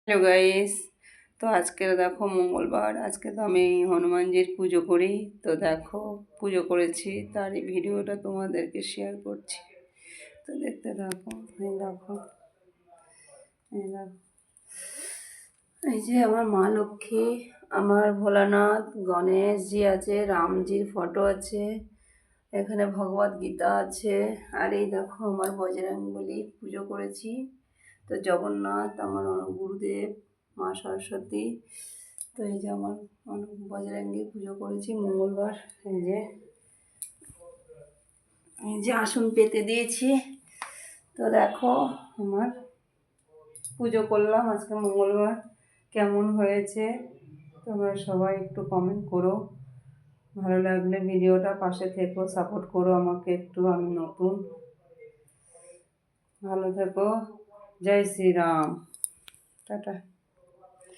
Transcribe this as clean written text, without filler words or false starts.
Hello guys, তো আজকে দেখো মঙ্গলবার। আজকে তো আমি হনুমানজির পুজো করি। তো দেখো পুজো করেছি, তার এই ভিডিওটা তোমাদেরকে শেয়ার করছি। তো দেখতে থাকো। এই দেখো, এই দেখো, এই যে আমার মা লক্ষ্মী, আমার ভোলানাথ, গণেশজি আছে, রামজির ফটো আছে, এখানে ভগবদ গীতা আছে। আর এই দেখো আমার বজরংবলী পুজো করেছি। তো জগন্নাথ আমার গুরুদেব, মা সরস্বতী। তো এই যে আমার বজরঙ্গী পুজো করেছি মঙ্গলবার। এই যে আসন পেতে দিয়েছি। তো দেখো আমার পুজো করলাম আজকে মঙ্গলবার। কেমন হয়েছে তোমরা সবাই একটু কমেন্ট করো। ভালো লাগলে ভিডিওটা পাশে থেকো, সাপোর্ট করো আমাকে একটু, আমি নতুন। ভালো থেকো। জয় শ্রীরাম। টাটা।